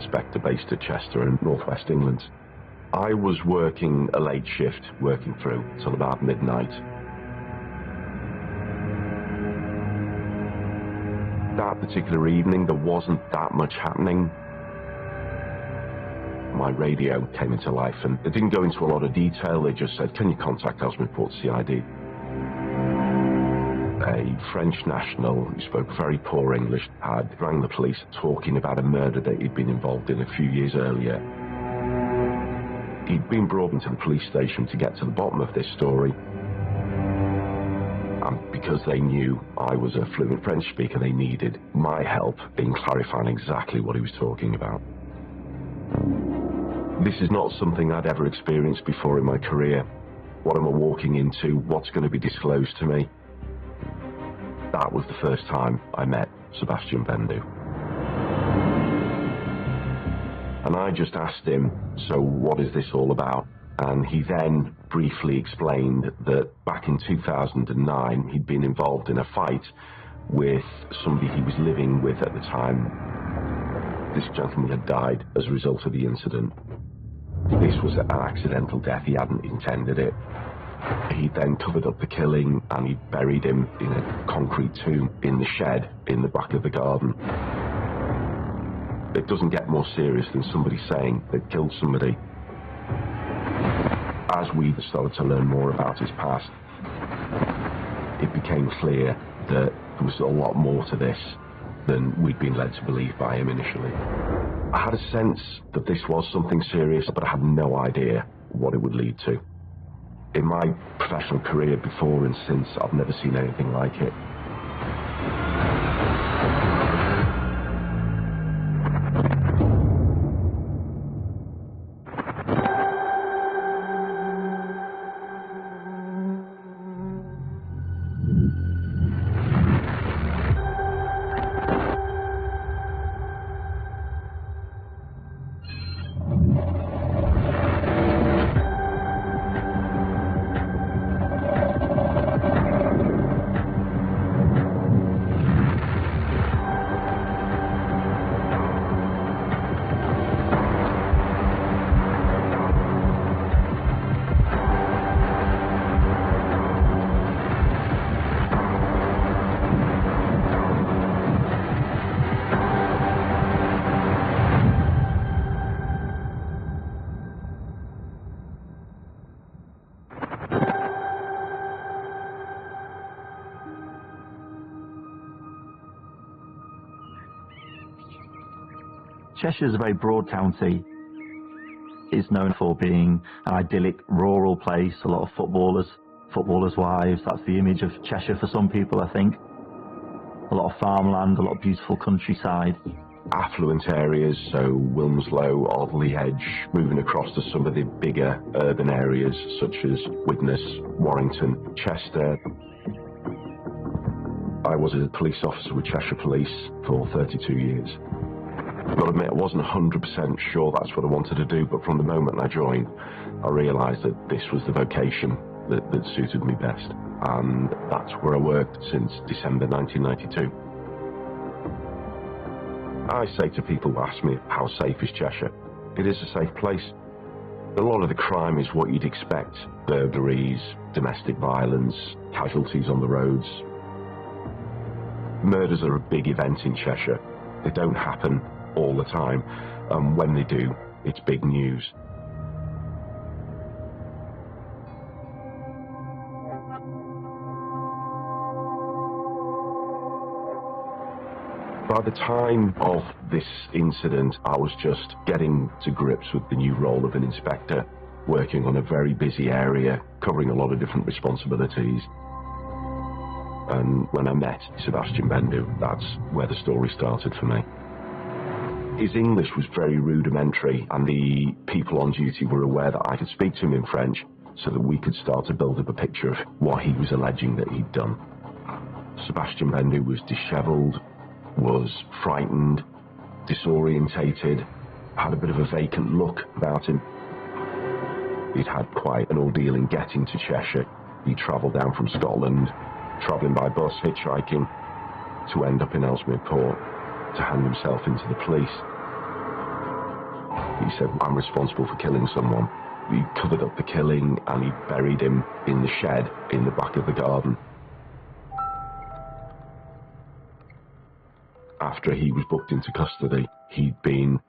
inspector based at Chester in northwest England. I was working a late shift, working through till about midnight. That particular evening, there wasn't that much happening. My radio came into life, and it didn't go into a lot of detail. They just said, "Can you contact Ellesmere Port CID?" A French national who spoke very poor English had rang the police talking about a murder that he'd been involved in a few years earlier. He'd been brought into the police station to get to the bottom of this story. And because they knew I was a fluent French speaker, they needed my help in clarifying exactly what he was talking about. This is not something I'd ever experienced before in my career. What am I walking into? What's going to be disclosed to me? That was the first time I met Sebastian Bendu. And I just asked him, "So what is this all about?" And he then briefly explained that back in 2009, he'd been involved in a fight with somebody he was living with at the time. This gentleman had died as a result of the incident. This was an accidental death. He hadn't intended it. He then covered up the killing and he buried him in a concrete tomb in the shed in the back of the garden. It doesn't get more serious than somebody saying they killed somebody. As we started to learn more about his past, it became clear that there was a lot more to this than we'd been led to believe by him initially. I had a sense that this was something serious, but I had no idea what it would lead to. In my professional career before and since, I've never seen anything like it. Cheshire is a very broad county. It's known for being an idyllic rural place, a lot of footballers' wives. That's the image of Cheshire for some people, I think. A lot of farmland, a lot of beautiful countryside. Affluent areas, so Wilmslow, Alderley Hedge, moving across to some of the bigger urban areas such as Widnes, Warrington, Chester. I was a police officer with Cheshire Police for 32 years. I've got to admit, I wasn't 100% sure that's what I wanted to do, but from the moment I joined, I realised that this was the vocation that suited me best. And that's where I worked since December 1992. I say to people who ask me, how safe is Cheshire? It is a safe place. A lot of the crime is what you'd expect. Burglaries, domestic violence, casualties on the roads. Murders are a big event in Cheshire. They don't happen all the time, and when they do, it's big news. By the time of this incident, I was just getting to grips with the new role of an inspector, working on a very busy area, covering a lot of different responsibilities. And when I met Sebastian Bendu, that's where the story started for me. His English was very rudimentary, and the people on duty were aware that I could speak to him in French so that we could start to build up a picture of what he was alleging that he'd done. Sebastian Bendu was dishevelled, was frightened, disorientated, had a bit of a vacant look about him. He'd had quite an ordeal in getting to Cheshire. He travelled down from Scotland, travelling by bus, hitchhiking, to end up in Ellesmere Port to hand himself into the police. He said, I'm responsible for killing someone. He covered up the killing and he buried him in the shed in the back of the garden. After he was booked into custody, he'd been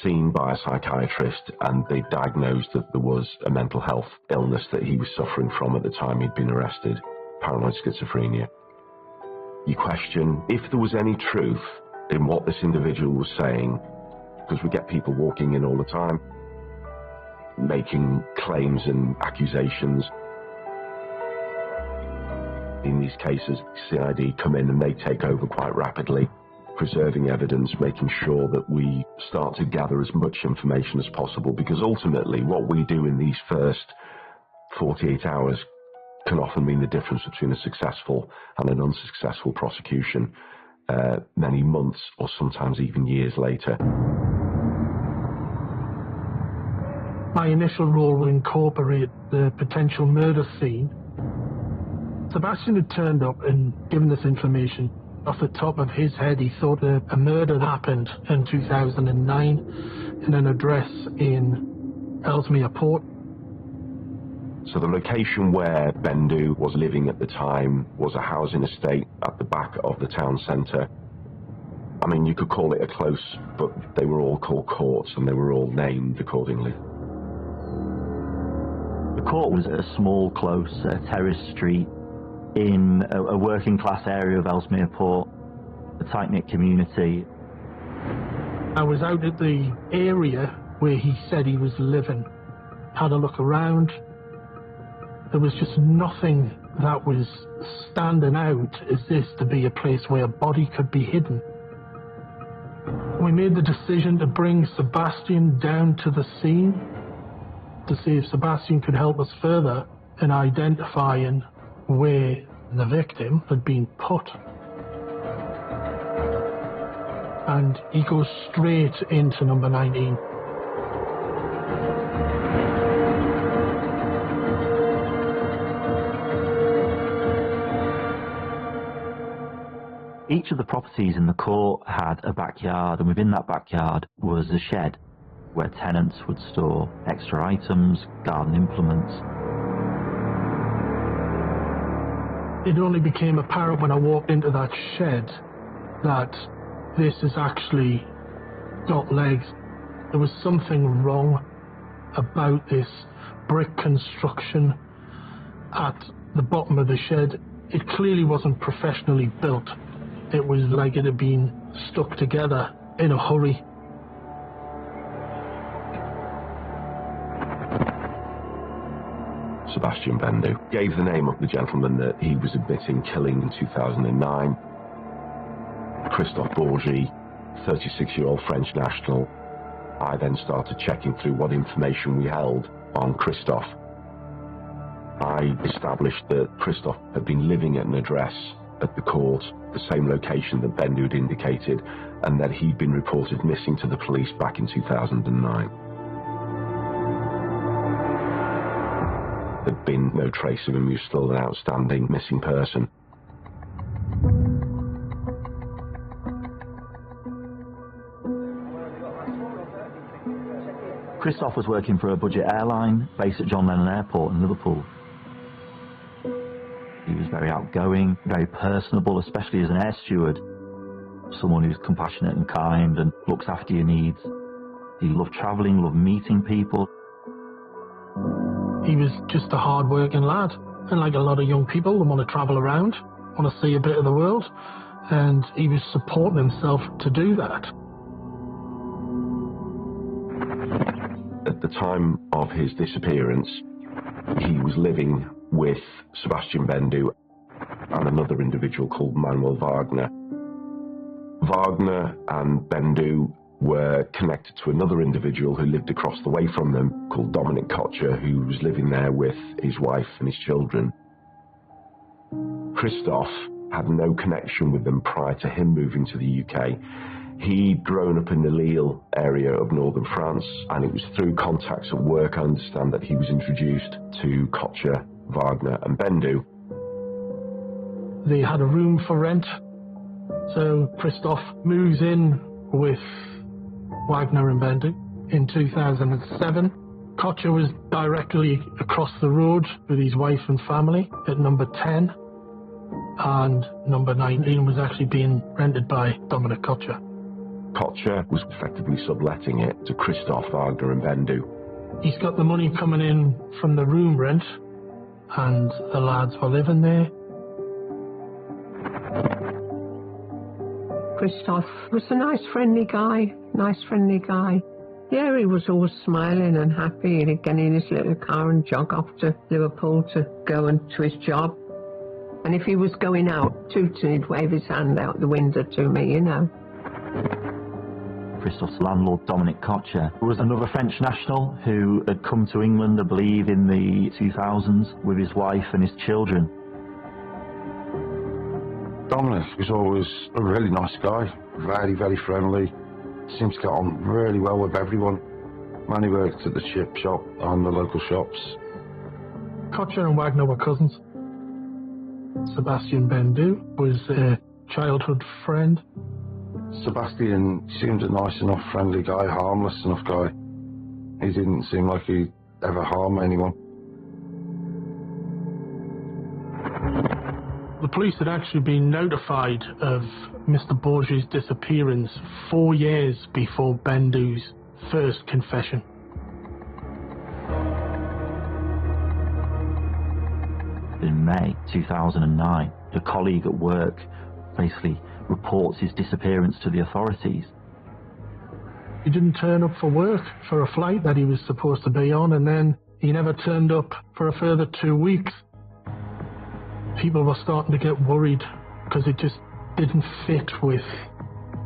seen by a psychiatrist and they diagnosed that there was a mental health illness that he was suffering from at the time he'd been arrested, paranoid schizophrenia. You question if there was any truth in what this individual was saying, because we get people walking in all the time, making claims and accusations. In these cases, CID come in and they take over quite rapidly, preserving evidence, making sure that we start to gather as much information as possible, because ultimately what we do in these first 48 hours can often mean the difference between a successful and an unsuccessful prosecution many months or sometimes even years later. My initial role will incorporate the potential murder scene. Sebastian had turned up and given this information. Off the top of his head, he thought a murder happened in 2009 in an address in Ellesmere Port. So the location where Bendu was living at the time was a housing estate at the back of the town centre. I mean, you could call it a close, but they were all called courts and they were all named accordingly. The court was a small, close, terraced street in a working class area of Ellesmere Port, a tight-knit community. I was out at the area where he said he was living, had a look around. There was just nothing that was standing out as this to be a place where a body could be hidden. We made the decision to bring Sebastian down to the scene to see if Sebastian could help us further in identifying where the victim had been put. And he goes straight into number 19. Each of the properties in the court had a backyard, and within that backyard was a shed where tenants would store extra items, garden implements. It only became apparent when I walked into that shed that this has actually got legs. There was something wrong about this brick construction at the bottom of the shed. It clearly wasn't professionally built. It was like it had been stuck together in a hurry. Sebastian Bendu gave the name of the gentleman that he was admitting killing in 2009. Christophe Bourgie, 36-year-old French national. I then started checking through what information we held on Christophe. I established that Christophe had been living at an address at the court, the same location that Bendu had indicated, and that he'd been reported missing to the police back in 2009. There'd been no trace of him. He was still an outstanding missing person. Christophe was working for a budget airline based at John Lennon Airport in Liverpool. He was very outgoing, very personable, especially as an air steward. Someone who's compassionate and kind and looks after your needs. He loved travelling, loved meeting people. He was just a hard-working lad. And like a lot of young people, they want to travel around, want to see a bit of the world. And he was supporting himself to do that. At the time of his disappearance, he was living with Sebastian Bendu and another individual called Manuel Wagner. Wagner and Bendu were connected to another individual who lived across the way from them called Dominic Kocher, who was living there with his wife and his children. Christophe had no connection with them prior to him moving to the UK. He'd grown up in the Lille area of northern France, and it was through contacts at work I understand that he was introduced to Kocher, Wagner and Bendu. They had a room for rent, so Christophe moves in with Wagner and Bendu. in 2007. Kocher was directly across the road with his wife and family at number 10, and number 19 was actually being rented by Dominic Kocher. Kocher was effectively subletting it to Christoph Wagner and Bendu. He's got the money coming in from the room rent, and the lads were living there. Christoph was a nice friendly guy. Yeah, he was always smiling and happy, and he'd get in his little car and jog off to Liverpool to go and to his job. And if he was going out, tooting, he'd wave his hand out the window to me, you know. Christoph's landlord, Dominic Kocher, was another French national who had come to England, I believe, in the 2000s with his wife and his children. Dominic was always a really nice guy, very, very friendly. Seems to get on really well with everyone. Manny worked at the chip shop and the local shops. Kocher and Wagner were cousins. Sebastian Bendu was a childhood friend. Sebastian seemed a nice enough, friendly guy, harmless enough guy. He didn't seem like he'd ever harm anyone. The police had actually been notified of Mr. Borges' disappearance 4 years before Bendu's first confession. In May 2009, a colleague at work basically reports his disappearance to the authorities. He didn't turn up for work for a flight that he was supposed to be on, and then he never turned up for a further 2 weeks. People were starting to get worried because it just didn't fit with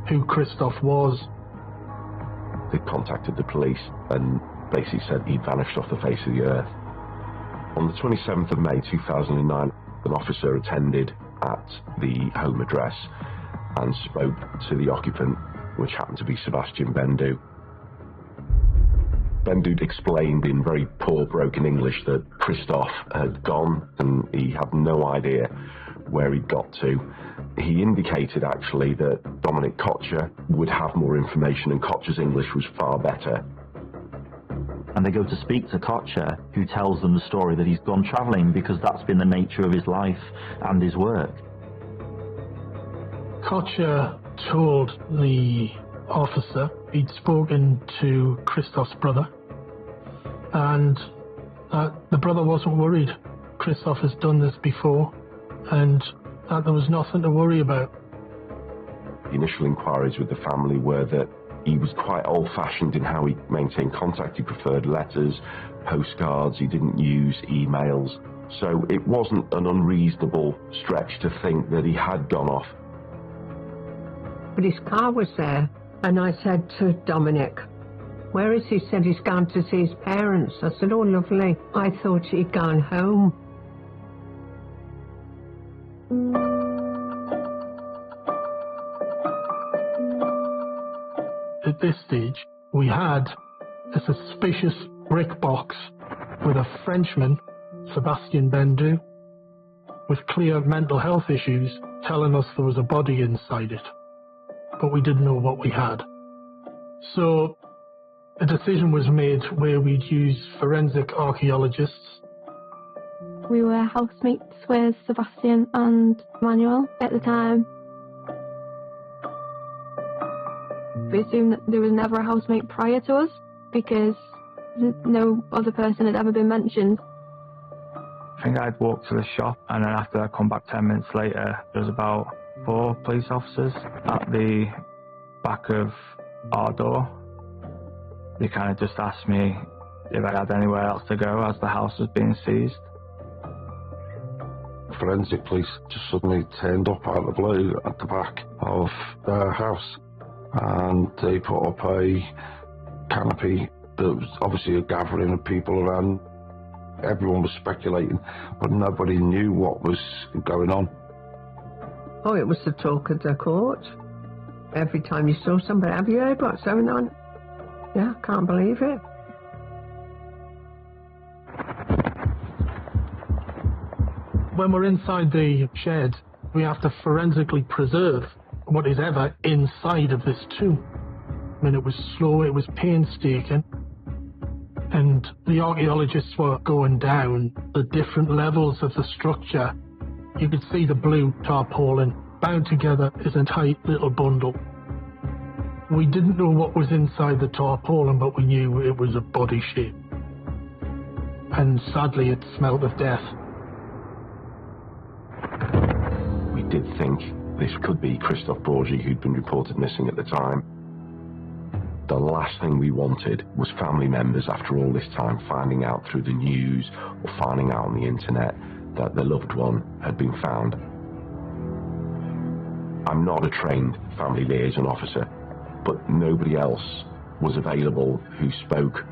who Christoph was. They contacted the police and basically said he'd vanished off the face of the earth. On the 27th of May 2009, an officer attended at the home address and spoke to the occupant, which happened to be Sebastian Bendu. Bendu explained in very poor broken English that Christoph had gone and he had no idea where he'd got to. He indicated actually that Dominic Kocher would have more information and Kocher's English was far better. And they go to speak to Kocher, who tells them the story that he's gone travelling because that's been the nature of his life and his work. Kocher told the officer he'd spoken to Christoph's brother, and the brother wasn't worried. Christoph has done this before, and that there was nothing to worry about. The initial inquiries with the family were that he was quite old-fashioned in how he maintained contact. He preferred letters, postcards, he didn't use emails. So it wasn't an unreasonable stretch to think that he had gone off. But his car was there, and I said to Dominic, "Where is he?" He said he's gone to see his parents. I said, "Oh, lovely. I thought he'd gone home." At this stage, we had a suspicious brick box with a Frenchman, Sebastian Bendu, with clear mental health issues, telling us there was a body inside it. But we didn't know what we had. So a decision was made where we'd use forensic archaeologists. We were housemates with Sebastian and Manuel at the time. We assumed that there was never a housemate prior to us because no other person had ever been mentioned. I think I'd walked to the shop, and then after I come back 10 minutes later, there was about 4 police officers at the back of our door. They kind of just asked me if I had anywhere else to go as the house was being seized. Forensic police just suddenly turned up out of the blue at the back of their house, and they put up a canopy. There was obviously a gathering of people around. Everyone was speculating, but nobody knew what was going on. Oh, it was the talk of the court. Every time you saw somebody, "Have you heard what's going on?" Yeah, can't believe it. When we're inside the shed, we have to forensically preserve what is ever inside of this tomb. I mean, it was slow, it was painstaking. And the archaeologists were going down the different levels of the structure. You could see the blue tarpaulin bound together as a tight little bundle. We didn't know what was inside the tarpaulin, but we knew it was a body shape. And sadly, it smelled of death. We did think this could be Christophe Bourgie, who'd been reported missing at the time. The last thing we wanted was family members, after all this time, finding out through the news or finding out on the internet that their loved one had been found. I'm not a trained family liaison officer, but nobody else was available who spoke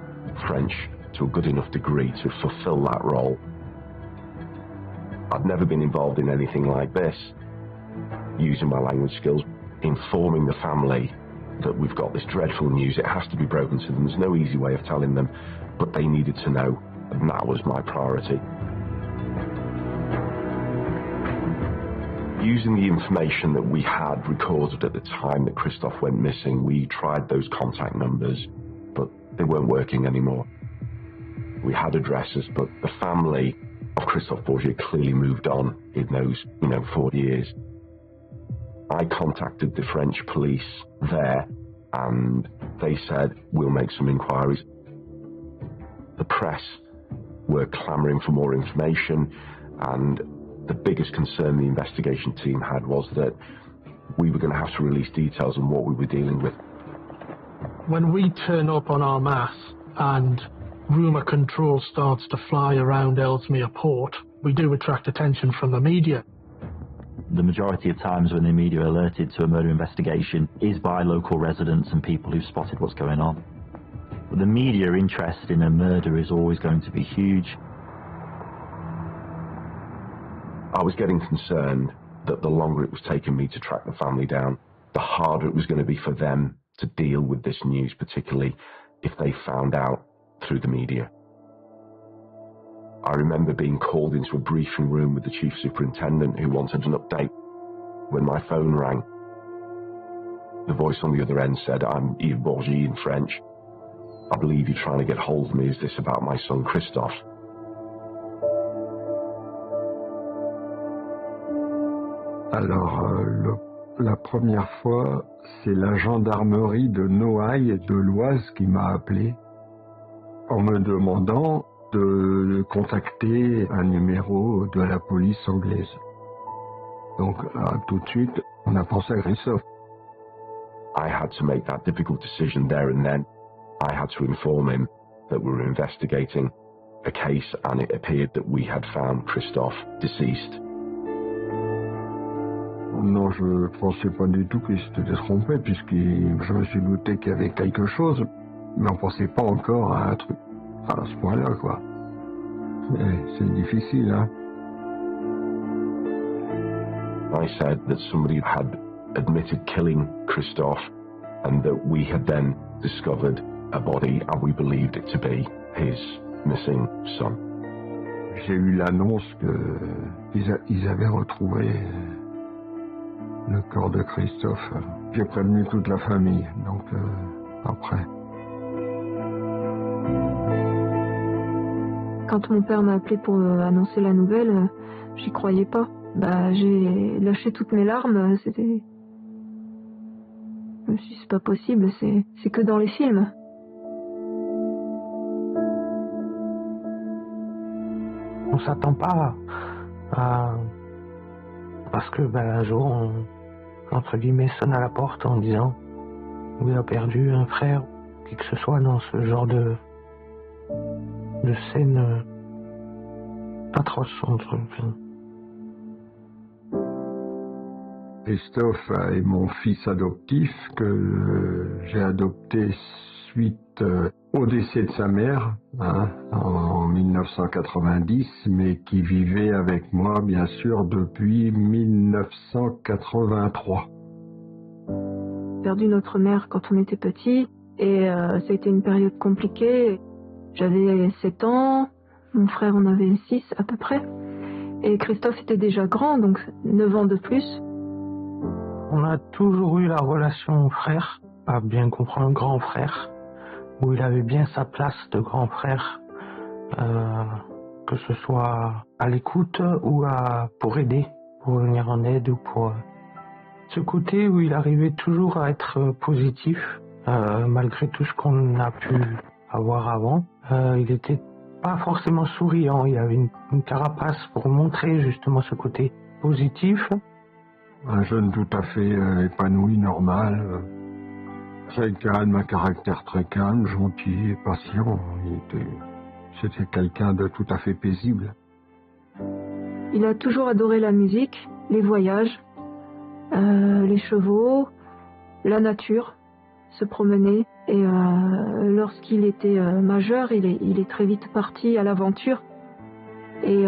French to a good enough degree to fulfill that role. I'd never been involved in anything like this, using my language skills, informing the family that we've got this dreadful news. It has to be broken to them. There's no easy way of telling them, but they needed to know, and that was my priority. Using the information that we had recorded at the time that Christophe went missing, we tried those contact numbers, but they weren't working anymore. We had addresses, but the family of Christophe Bourgie had clearly moved on in those, 4 years. I contacted the French police there, and they said, we'll make some inquiries. The press were clamouring for more information, and the biggest concern the investigation team had was that we were going to have to release details on what we were dealing with. When we turn up on our mass and rumour control starts to fly around Ellesmere Port, we do attract attention from the media. The majority of times when the media are alerted to a murder investigation is by local residents and people who've spotted what's going on. But the media interest in a murder is always going to be huge. I was getting concerned that the longer it was taking me to track the family down, the harder it was going to be for them to deal with this news, particularly if they found out through the media. I remember being called into a briefing room with the chief superintendent who wanted an update. When my phone rang, the voice on the other end said, "I'm Yves Bourgie in French. I believe you're trying to get hold of me. Is this about my son Christophe?" Alors, la première fois, c'est la gendarmerie de Noailles et de l'Oise qui m'a appelé en me demandant de contacter un numéro de la police anglaise. Donc là, tout de suite, on a pensé à Christophe. I had to make that difficult decision there and then. I had to inform him that we were investigating a case, and it appeared that we had found Christophe deceased. Non, je ne pensais pas du tout qu'il s'était trompé, puisque je me suis douté qu'il y avait quelque chose, mais on ne pensait pas encore à un truc à ce point-là, quoi. C'est difficile, hein. I said that somebody had admitted killing Christophe, and that we had then discovered a body, and we believed it to be his missing son. J'ai eu l'annonce qu'ils avaient retrouvé le corps de Christophe. J'ai prévenu toute la famille, donc après. Quand mon père m'a appelé pour annoncer la nouvelle, j'y croyais pas. J'ai lâché toutes mes larmes, c'était... Je me suis dit, c'est pas possible, c'est que dans les films. On s'attend pas à... Parce que un jour, on, entre guillemets, sonne à la porte en disant « Il a perdu un frère », qui que ce soit dans ce genre de scène atroce entre... Christophe est mon fils adoptif que j'ai adopté suite au décès de sa mère en 1990, mais qui vivait avec moi bien sûr depuis 1983. On a perdu notre mère quand on était petit et ça a été une période compliquée. J'avais 7 ans, mon frère en avait 6 à peu près, et Christophe était déjà grand, donc 9 ans de plus. On a toujours eu la relation frère, à bien comprendre grand frère, où il avait bien sa place de grand frère, que ce soit à l'écoute ou pour aider, pour venir en aide ou pour ce côté où il arrivait toujours à être positif, malgré tout ce qu'on a pu avoir avant. Il était pas forcément souriant, il avait une carapace pour montrer justement ce côté positif. Un jeune tout à fait épanoui, normal, très calme, un caractère très calme, gentil et patient. C'était quelqu'un de tout à fait paisible. Il a toujours adoré la musique, les voyages, les chevaux, la nature, se promener. Et lorsqu'il était majeur, il est très vite parti à l'aventure. Et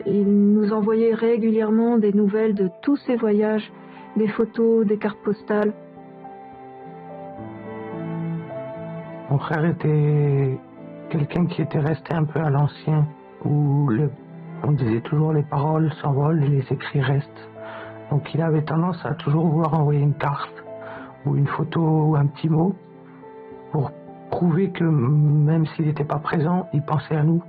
il nous envoyait régulièrement des nouvelles de tous ses voyages, des photos, des cartes postales. Mon frère était quelqu'un qui était resté un peu à l'ancien, où on disait toujours les paroles s'envolent et les écrits restent. Donc il avait tendance à toujours vouloir envoyer une carte ou une photo ou un petit mot pour prouver que même s'il n'était pas présent, il pensait à nous.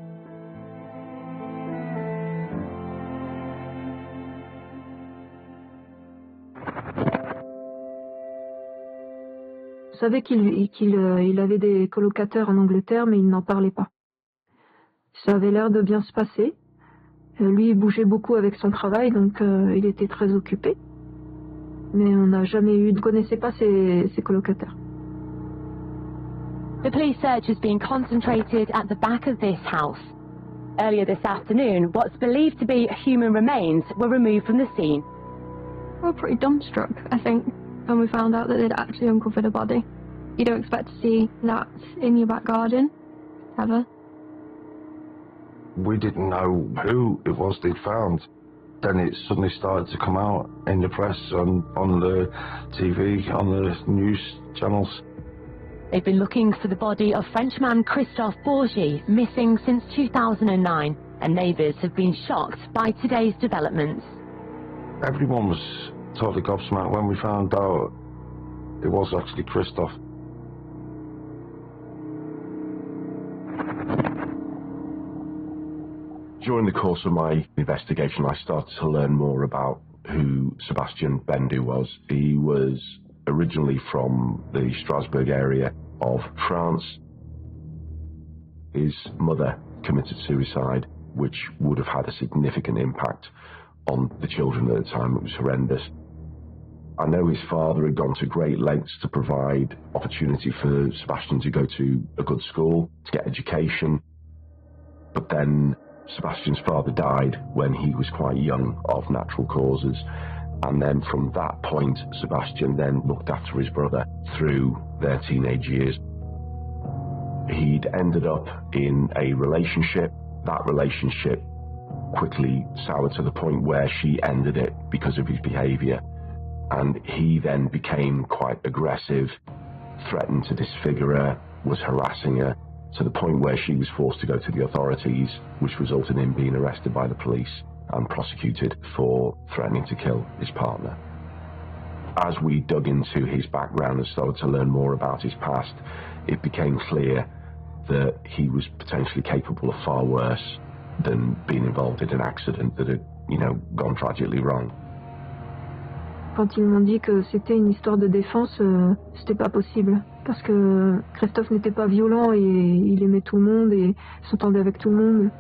Je savais qu'il avait des colocataires en Angleterre, mais il n'en parlait pas. Ça avait l'air de bien se passer. Lui, il bougeait beaucoup avec son travail, donc il était très occupé. Mais on n'a jamais ne connaissait pas ses colocataires. The police search has been concentrated at the back of this house. Earlier this afternoon, what's believed to be human remains were removed from the scene. We were pretty dumbstruck, I think, when we found out that they'd actually uncovered a body. You don't expect to see that in your back garden, ever. We didn't know who it was they'd found. Then it suddenly started to come out in the press, on the TV, on the news channels. They've been looking for the body of Frenchman Christophe Bourgie, missing since 2009, and neighbours have been shocked by today's developments. Everyone was totally gobsmacked when we found out it was actually Christophe. During the course of my investigation, I started to learn more about who Sebastian Bendu was. He was originally from the Strasbourg area of France. His mother committed suicide, which would have had a significant impact on the children at the time. It was horrendous. I know his father had gone to great lengths to provide opportunity for Sebastian to go to a good school, to get education, but then Sebastian's father died when he was quite young of natural causes, and then from that point Sebastian then looked after his brother through their teenage years. He'd ended up in a relationship. That relationship quickly soured to the point where she ended it because of his behaviour, and he then became quite aggressive, threatened to disfigure her, was harassing her, to the point where she was forced to go to the authorities, which resulted in being arrested by the police and prosecuted for threatening to kill his partner. As we dug into his background and started to learn more about his past, it became clear that he was potentially capable of far worse than being involved in an accident that had, gone tragically wrong. Quand ils m'ont dit que c'était une histoire de défense, c'était pas possible. Parce que Christophe n'était pas violent et il aimait tout le monde et s'entendait avec tout le monde.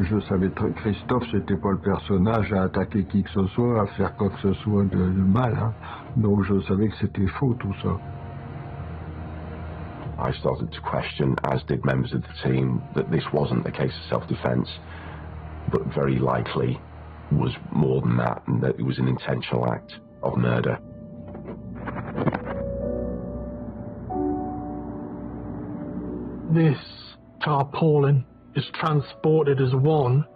Je savais très Christophe, c'était pas le personnage à attaquer qui que ce soit, à faire quoi que ce soit de mal. Hein. Donc je savais que c'était faux tout ça. I started to question, as did members of the team, that this wasn't a case of self-defense, but very likely was more than that, and that it was an intentional act of murder. This tarpaulin is transported as one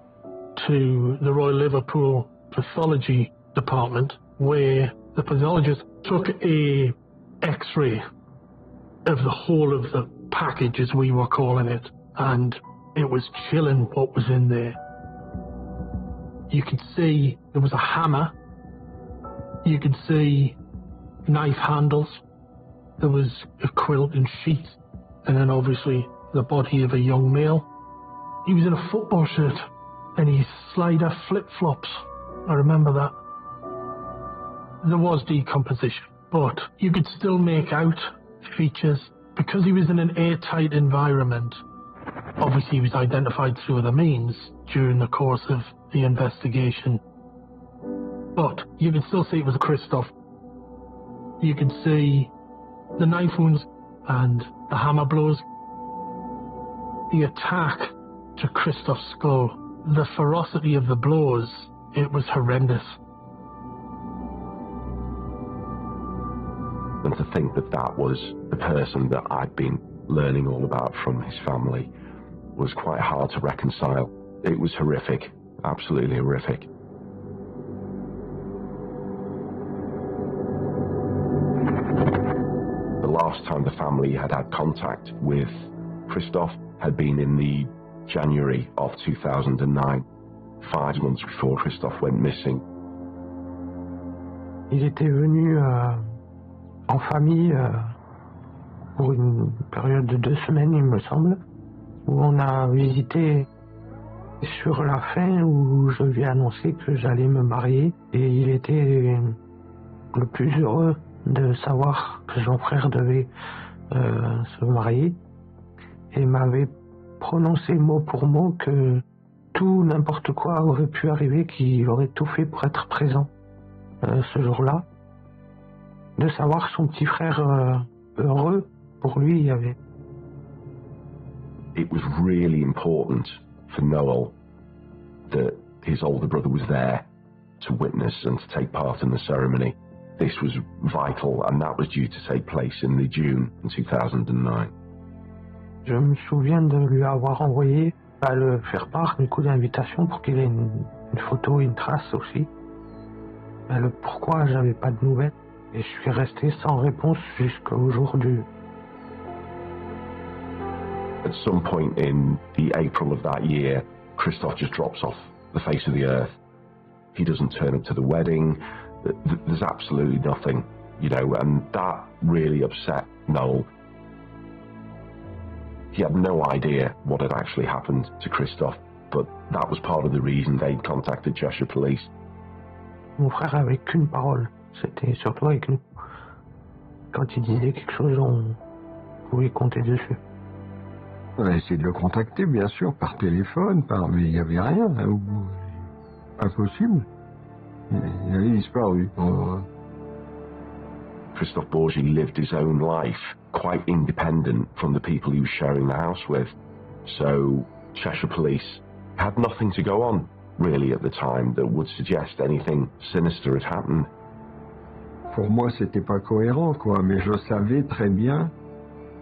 to the Royal Liverpool Pathology Department, where the pathologist took a X-ray of the whole of the package, as we were calling it, and it was chilling what was in there. You could see there was a hammer, you could see knife handles, there was a quilt and sheet, and then obviously the body of a young male. He was in a football shirt and his slider flip-flops. I remember that. There was decomposition, but you could still make out features. Because he was in an airtight environment, obviously he was identified through other means during the course of the investigation. But you can still see it was Christoph. You can see the knife wounds and the hammer blows. The attack to Christoph's skull, the ferocity of the blows, it was horrendous. And to think that that was the person that I'd been learning all about from his family was quite hard to reconcile. It was horrific, absolutely horrific. The last time the family had had contact with Christoph had been in the January of 2009, 5 months before Christoph went missing. Il était venu en famille pour une période de 2 semaines, il me semble, où on a visité sur la fin où je lui ai annoncé que j'allais me marier, et il était le plus heureux de savoir que son frère devait se marier, et m'avait prononcé mot pour mot que tout, n'importe quoi aurait pu arriver, qu'il aurait tout fait pour être présent ce jour-là. De savoir son petit frère heureux, pour lui, il y avait... It was really important for Noel that his older brother was there to witness and to take part in the ceremony. This was vital, and that was due to take place in the June in 2009. Je me souviens de lui avoir envoyé à le faire part du coup d'invitation pour qu'il ait une photo et une trace aussi. Le pourquoi j'avais pas de nouvelles. Et je suis resté sans réponse jusqu'au jour du... At some point in the April of that year, Christoph just drops off the face of the earth. He doesn't turn up to the wedding. There's absolutely nothing, you know, and that really upset Noel. He had no idea what had actually happened to Christoph, but that was part of the reason they'd contacted Cheshire Police. Mon frère avait qu'une parole, c'était surtout avec nous. Quand il disait quelque chose, on pouvait compter dessus. On a essayé de le contacter, bien sûr, par téléphone, mais il n'y avait rien. Impossible. Il avait disparu. Christoph Borgi lived his own life, quite independent from the people he was sharing the house with. So Cheshire Police had nothing to go on, really, at the time that would suggest anything sinister had happened. Pour moi, c'était pas cohérent, quoi, mais je savais très bien,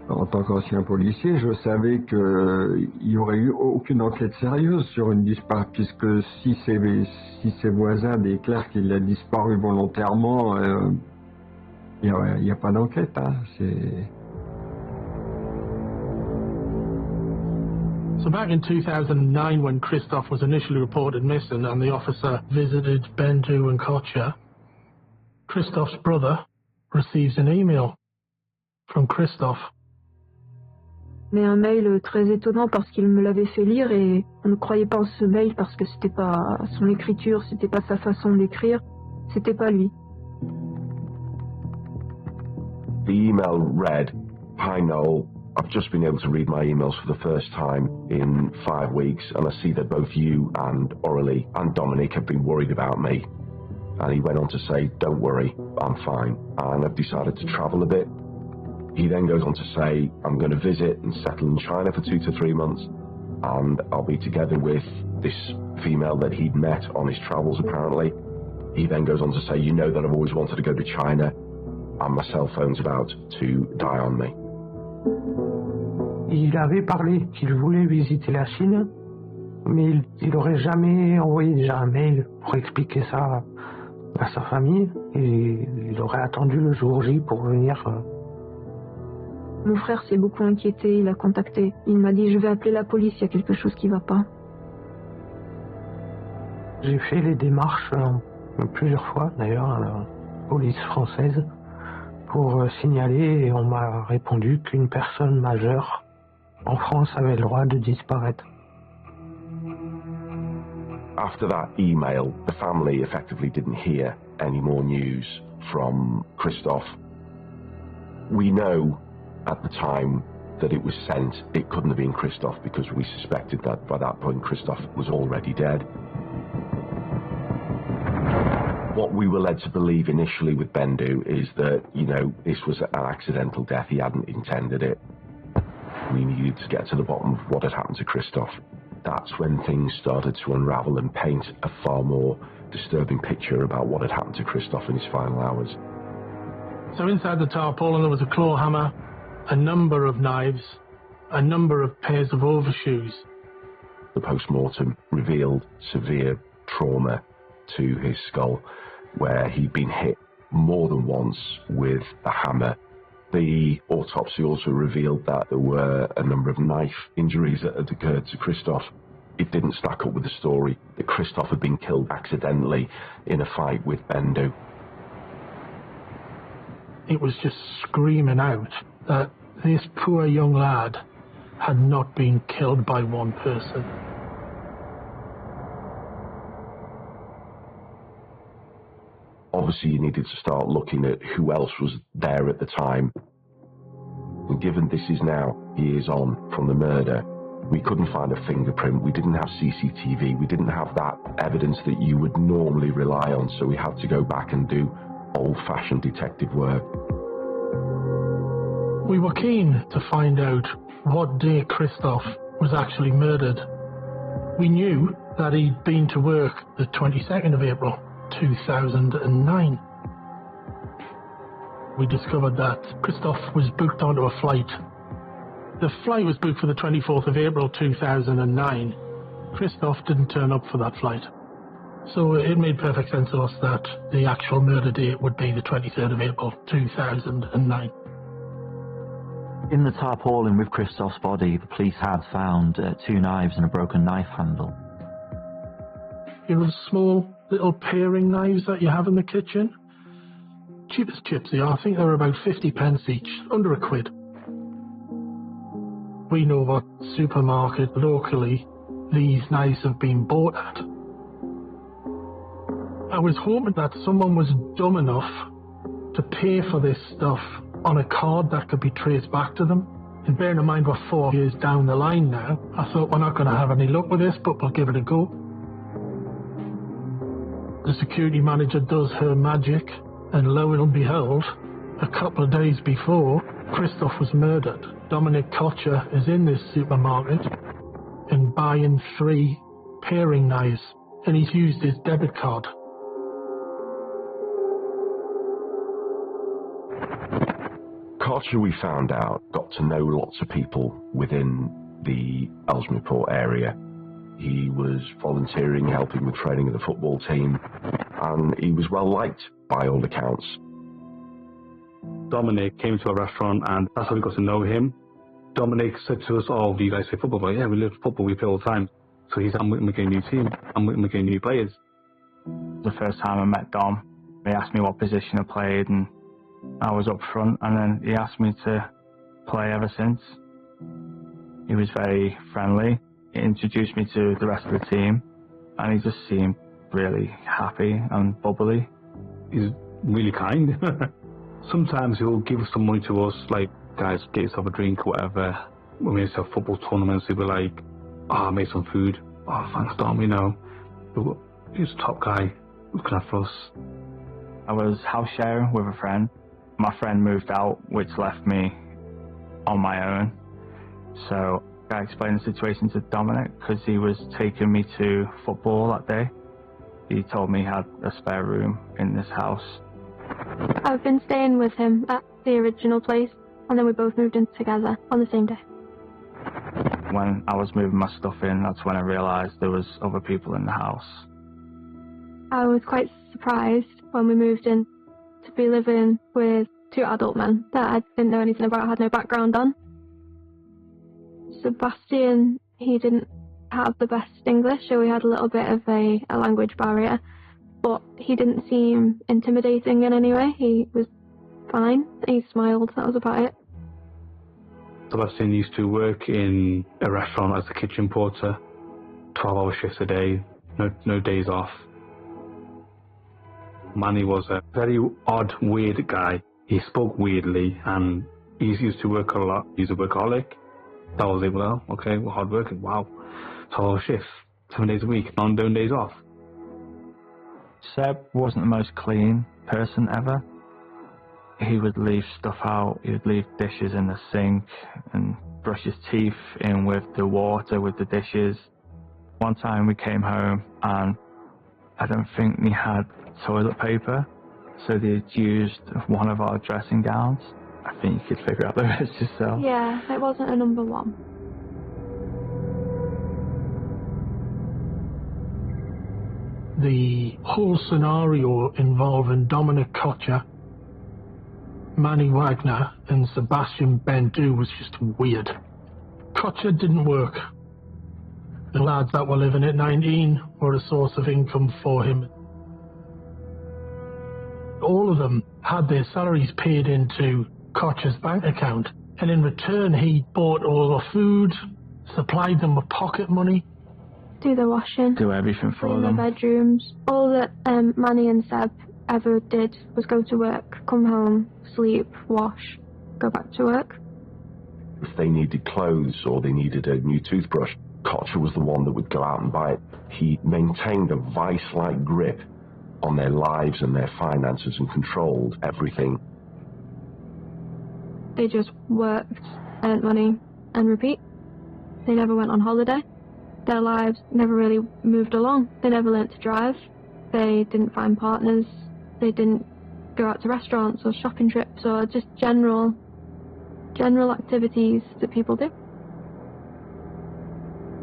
en tant qu'ancien policier, je savais qu'il n'y aurait eu aucune enquête sérieuse sur une disparition, puisque si ses voisins déclarent qu'il a disparu volontairement, il n'y a pas d'enquête. Hein. So back in 2009, when Christoph was initially reported missing and the officer visited Bendu and Kocha, Christoph's brother receives an email from Christoph. Mais un mail très étonnant parce qu'il me l'avait fait lire et on ne croyait pas en ce mail parce que c'était pas son écriture, c'était pas sa façon d'écrire, c'était pas lui. The email read, "Hi Noel, I've just been able to read my emails for the first time in 5 weeks and I see that both you and Aurélie and Dominic have been worried about me." And he went on to say, "Don't worry, I'm fine and I've decided to travel a bit." He then goes on to say, "I'm going to visit and settle in China for 2 to 3 months and I'll be together with this female that he'd met on his travels apparently." He then goes on to say, "You know that I've always wanted to go to China and my cell phone's about to die on me." Il avait parlé qu'il voulait visiter la Chine, mais il n'aurait jamais envoyé déjà un mail pour expliquer ça à sa famille, et il aurait attendu le jour J pour venir. Mon frère s'est beaucoup inquiété, il a contacté. Il m'a dit, je vais appeler la police, il y a quelque chose qui va pas. J'ai fait les démarches plusieurs fois d'ailleurs à la police française pour signaler et on m'a répondu qu'une personne majeure en France avait le droit de disparaître. After that email, the family effectively didn't hear any more news from Christoph. We know at the time that it was sent, it couldn't have been Christoph because we suspected that by that point Christoph was already dead. What we were led to believe initially with Bendu is that, you know, this was an accidental death, he hadn't intended it. We needed to get to the bottom of what had happened to Christoph. That's when things started to unravel and paint a far more disturbing picture about what had happened to Christoph in his final hours. So inside the tarpaulin there was a claw hammer, a number of knives, a number of pairs of overshoes. The post-mortem revealed severe trauma to his skull, where he'd been hit more than once with a hammer. The autopsy also revealed that there were a number of knife injuries that had occurred to Christoph. It didn't stack up with the story that Christoph had been killed accidentally in a fight with Bendu. It was just screaming out that this poor young lad had not been killed by one person. Obviously, you needed to start looking at who else was there at the time. And given this is now years on from the murder, we couldn't find a fingerprint, we didn't have CCTV, we didn't have that evidence that you would normally rely on, so we had to go back and do old-fashioned detective work. We were keen to find out what day Christoph was actually murdered. We knew that he'd been to work the 22nd of April 2009. We discovered that Christoph was booked onto a flight. The flight was booked for the 24th of April 2009. Christoph didn't turn up for that flight. So it made perfect sense to us that the actual murder date would be the 23rd of April 2009. In the tarpaulin with Christoph's body, the police had found 2 knives and a broken knife handle. You know, the small little paring knives that you have in the kitchen? Cheap as chips they are. I think they're about 50 pence each, under a quid. We know what supermarket locally these knives have been bought at. I was hoping that someone was dumb enough to pay for this stuff on a card that could be traced back to them. And bearing in mind we're 4 years down the line now, I thought we're not going to have any luck with this, but we'll give it a go. The security manager does her magic, and lo and behold, a couple of days before, Christoph was murdered. Dominic Kocher is in this supermarket and buying 3 paring knives, and he's used his debit card. Kocher, we found out, got to know lots of people within the Ellesmere Port area. He was volunteering, helping with training of the football team, and he was well liked by all accounts. Dominic came to a restaurant, and that's how we got to know him. Dominic said to us, "Oh, do you guys play football?" But yeah, we live football, we play all the time. So he said, "I'm going to get a new team, I'm going to get new players." The first time I met Dom, he asked me what position I played, and I was up front, and then he asked me to play ever since. He was very friendly. He introduced me to the rest of the team, and he just seemed really happy and bubbly. He's really kind. Sometimes he'll give some money to us, like, "Guys, get yourself a drink," or whatever. When we used to have football tournaments, he'd be like, "Oh, I made some food. Oh, thanks, Dom," you know. He's a top guy, looking after us. I was house sharing with a friend. My friend moved out, which left me on my own. So I explained the situation to Dominic because he was taking me to football that day. He told me he had a spare room in this house. I've been staying with him at the original place, and then we both moved in together on the same day. When I was moving my stuff in, that's when I realised there was other people in the house. I was quite surprised when we moved in to be living with 2 adult men that I didn't know anything about, had no background on. Sebastian, he didn't have the best English, so we had a little bit of a language barrier, but he didn't seem intimidating in any way. He was fine. He smiled, that was about it. Sebastian used to work in a restaurant as a kitchen porter, 12-hour shifts a day, no days off. Manny was a very odd, weird guy. He spoke weirdly, and he used to work a lot. He's a workaholic. That was it. Well, okay, we're hard working. Wow. 12-hour shifts, 7 days a week, non-doing days off. Seb wasn't the most clean person ever. He would leave stuff out, he would leave dishes in the sink and brush his teeth in with the water with the dishes. One time we came home and I don't think we had toilet paper, so they'd used one of our dressing gowns. I think you could figure out the rest yourself. Yeah, it wasn't a number one. The whole scenario involving Dominic Kocher, Manny Wagner and Sebastian Bendu was just weird. Kocher didn't work. The lads that were living at 19 were a source of income for him. All of them had their salaries paid into Kocher's bank account, and in return he bought all the food, supplied them with pocket money. Do the washing. Do everything for clean them. Their bedrooms. All that Manny and Seb ever did was go to work, come home, sleep, wash, go back to work. If they needed clothes or they needed a new toothbrush, Kocher was the one that would go out and buy it. He maintained a vice-like grip on their lives and their finances and controlled everything. They just worked, earned money, and repeat. They never went on holiday. Their lives never really moved along. They never learnt to drive. They didn't find partners. They didn't go out to restaurants or shopping trips or just general activities that people do.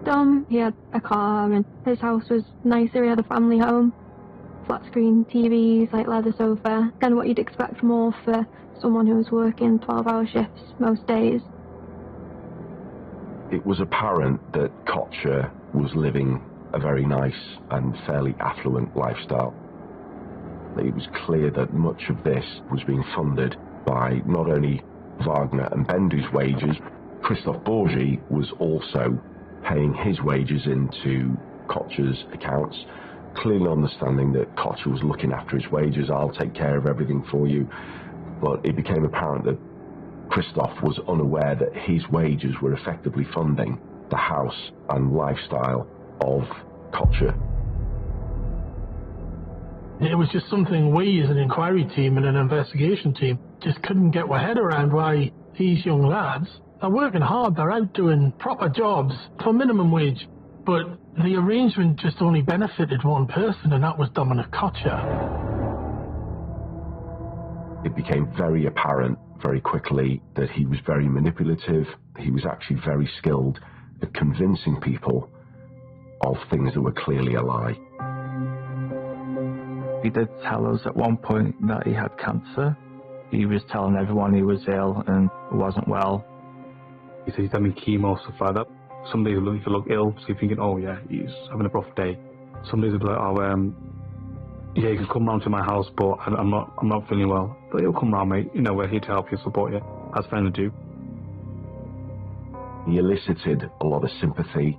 Dom, he had a car and his house was nicer. He had a family home, flat screen TVs, like leather sofa, and what you'd expect more for someone who was working 12-hour shifts most days. It was apparent that Kocher was living a very nice and fairly affluent lifestyle. It was clear that much of this was being funded by not only Wagner and Bendu's wages, Christoph Borgi was also paying his wages into Kocher's accounts, clearly understanding that Kocher was looking after his wages. I'll take care of everything for you. But it became apparent that Christoph was unaware that his wages were effectively funding the house and lifestyle of Kocher. It was just something we as an inquiry team and an investigation team just couldn't get our head around, why these young lads are working hard, they're out doing proper jobs for minimum wage, but the arrangement just only benefited one person, and that was Dominic Kocher. It became very apparent very quickly that he was very manipulative. He was actually very skilled at convincing people of things that were clearly a lie. He did tell us at one point that he had cancer. He was telling everyone he was ill and wasn't well. He said he's having chemo, stuff like that. Some days he'll look ill, so you're thinking, oh yeah, he's having a rough day. Some days he'll be like, oh, yeah, you can come round to my house, but I'm not feeling well. But he'll come round, mate. You know, we're here to help you, support you, as friends do. He elicited a lot of sympathy.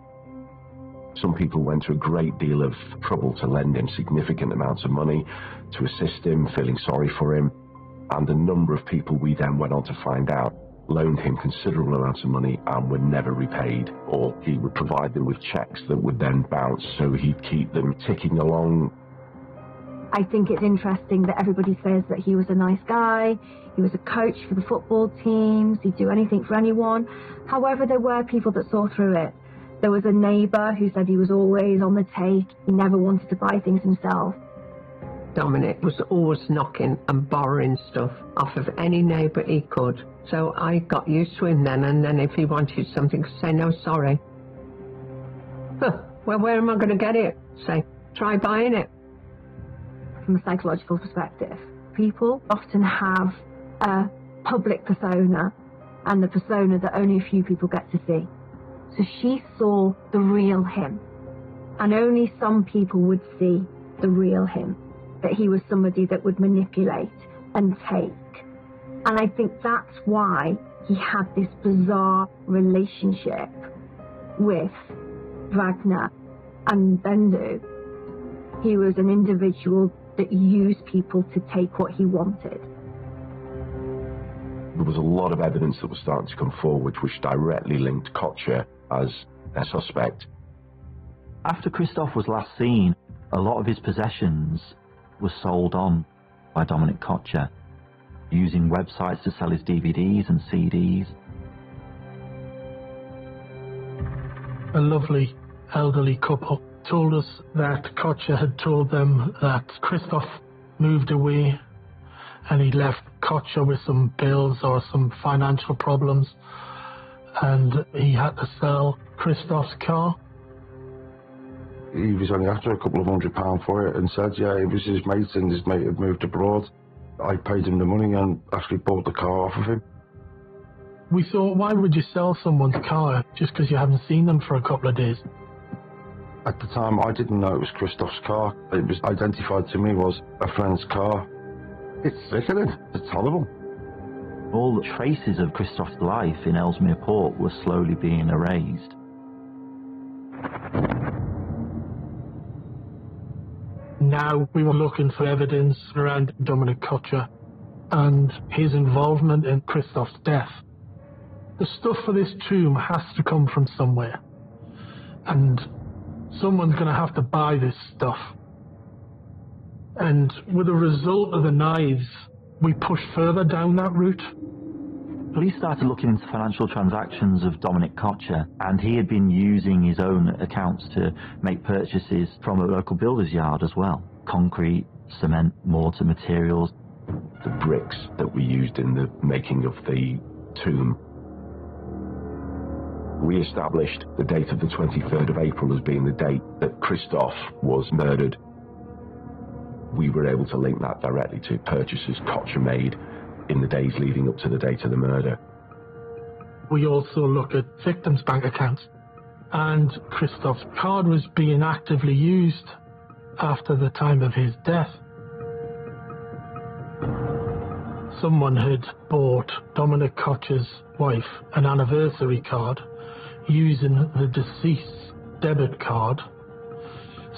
Some people went to a great deal of trouble to lend him significant amounts of money, to assist him, feeling sorry for him. And a number of people we then went on to find out loaned him considerable amounts of money and were never repaid, or he would provide them with checks that would then bounce, so he'd keep them ticking along. I think it's interesting that everybody says that he was a nice guy, he was a coach for the football teams, he'd do anything for anyone. However, there were people that saw through it. There was a neighbour who said he was always on the take, he never wanted to buy things himself. Dominic was always knocking and borrowing stuff off of any neighbour he could. So I got used to him then, and then if he wanted something, say no, sorry. Well, where am I going to get it? Say, try buying it. From a psychological perspective, people often have a public persona and the persona that only a few people get to see. So she saw the real him, and only some people would see the real him, that he was somebody that would manipulate and take And I think that's why he had this bizarre relationship with Ragnar and Bendu. He was an individual that used people to take what he wanted. There was a lot of evidence that was starting to come forward which directly linked Kocher as a suspect. After Christoph was last seen, a lot of his possessions were sold on by Dominic Kocher, using websites to sell his DVDs and CDs. A lovely elderly couple told us that Kocher had told them that Christoph moved away and he left Kocher with some bills or some financial problems, and he had to sell Christoph's car. He was only after a couple of £100 for it and said, yeah, it was his mate and his mate had moved abroad. I paid him the money and actually bought the car off of him. We thought, why would you sell someone's car just because you haven't seen them for a couple of days? At the time, I didn't know it was Christoph's car. It was identified to me was a friend's car. It's sickening. It's horrible. All the traces of Christoph's life in Ellesmere Port were slowly being erased. Now we were looking for evidence around Dominic Kocher and his involvement in Christoph's death. The stuff for this tomb has to come from somewhere, and someone's going to have to buy this stuff. And with the result of the knives, we pushed further down that route. Police started looking into financial transactions of Dominic Kocher, and he had been using his own accounts to make purchases from a local builder's yard as well. Concrete, cement, mortar materials. The bricks that we used in the making of the tomb. We established the date of the 23rd of April as being the date that Christoph was murdered. We were able to link that directly to purchases Kocher made in the days leading up to the date of the murder. We also look at victims' bank accounts, and Christoph's card was being actively used after the time of his death. Someone had bought Dominic Kocher's wife an anniversary card using the deceased's debit card.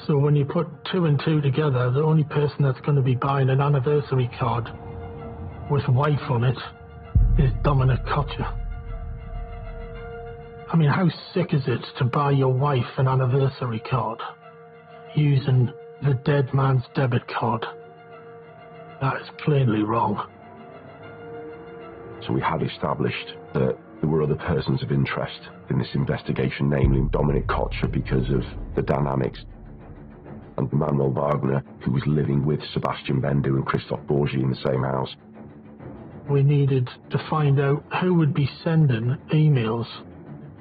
So when you put two and two together, the only person that's going to be buying an anniversary card with wife on it is Dominic Kocher. I mean, how sick is it to buy your wife an anniversary card using the dead man's debit card? That is plainly wrong. So we had established that there were other persons of interest in this investigation, namely Dominic Kocher, because of the dynamics, and Manuel Wagner, who was living with Sebastian Bendu and Christoph Borgi in the same house. We needed to find out who would be sending emails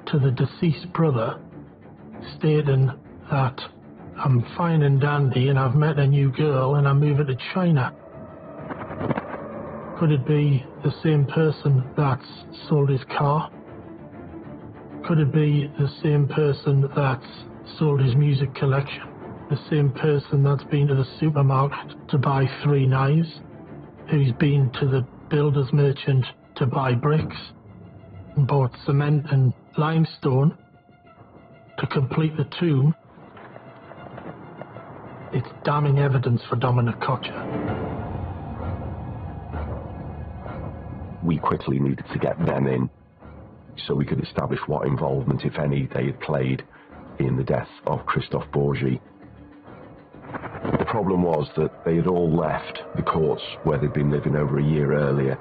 to the deceased brother stating that I'm fine and dandy and I've met a new girl and I'm moving to China. Could it be the same person that's sold his car? Could it be the same person that's sold his music collection? The same person that's been to the supermarket to buy 3 knives? Who's been to the builder's merchant to buy bricks and bought cement and limestone to complete the tomb? It's damning evidence for Dominic Kocher. We quickly needed to get them in so we could establish what involvement, if any, they had played in the death of Christoph Borgi. The problem was that they had all left the courts where they'd been living over a year earlier.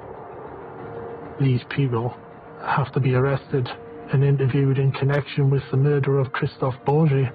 These people have to be arrested and interviewed in connection with the murder of Christoph Borgi.